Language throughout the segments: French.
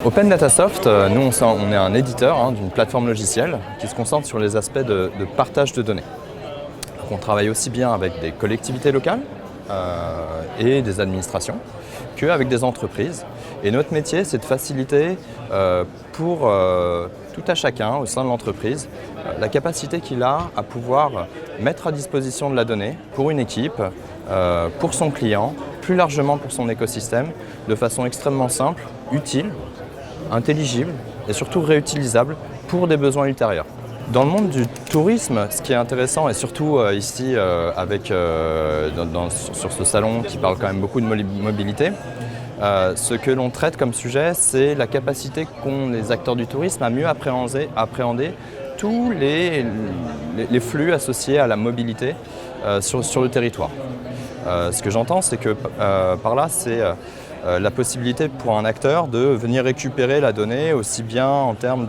Open Datasoft, nous on est un éditeur d'une plateforme logicielle qui se concentre sur les aspects de partage de données. Donc, on travaille aussi bien avec des collectivités locales et des administrations qu'avec des entreprises. Et notre métier, c'est de faciliter pour tout à chacun au sein de l'entreprise la capacité qu'il a à pouvoir mettre à disposition de la donnée pour une équipe, pour son client, plus largement pour son écosystème, de façon extrêmement simple, utile, intelligible et surtout réutilisable pour des besoins ultérieurs. Dans le monde du tourisme, ce qui est intéressant, et surtout ici sur ce salon qui parle quand même beaucoup de mobilité, ce que l'on traite comme sujet, c'est la capacité qu'ont les acteurs du tourisme à mieux appréhender tous les flux associés à la mobilité sur le territoire. Ce que j'entends, c'est que par là, c'est la possibilité pour un acteur de venir récupérer la donnée aussi bien en termes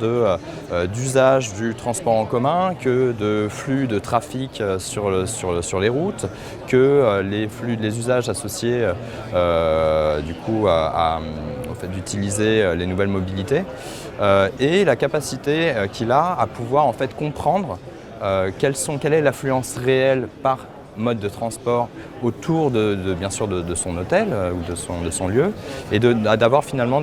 d'usage du transport en commun que de flux de trafic sur les routes, que les usages associés du coup au fait d'utiliser les nouvelles mobilités et la capacité qu'il a à pouvoir en fait comprendre quelle est l'affluence réelle par mode de transport autour bien sûr de son hôtel ou de son lieu et d'avoir finalement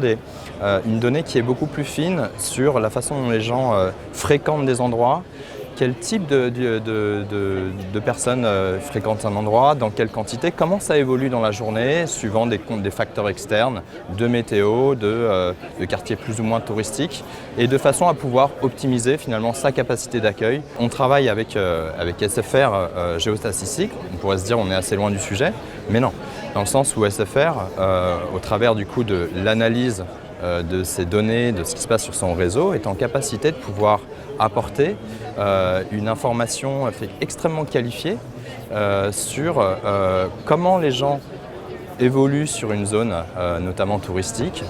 une donnée qui est beaucoup plus fine sur la façon dont les gens fréquentent des endroits, quel type de personnes fréquentent un endroit, dans quelle quantité, comment ça évolue dans la journée suivant des facteurs externes, de météo, de quartiers plus ou moins touristiques et de façon à pouvoir optimiser finalement sa capacité d'accueil. On travaille avec SFR Géostatistique, on pourrait se dire on est assez loin du sujet, mais non, dans le sens où SFR, au travers du coup de l'analyse de ces données, de ce qui se passe sur son réseau, est en capacité de pouvoir apporter une information extrêmement qualifiée sur comment les gens évoluent sur une zone, notamment touristique.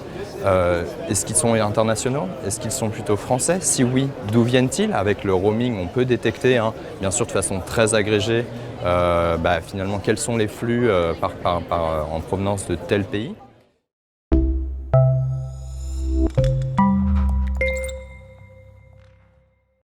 Est-ce qu'ils sont internationaux? Est-ce qu'ils sont plutôt français? Si oui, d'où viennent-ils? Avec le roaming, on peut détecter, bien sûr de façon très agrégée, finalement quels sont les flux en provenance de tel pays.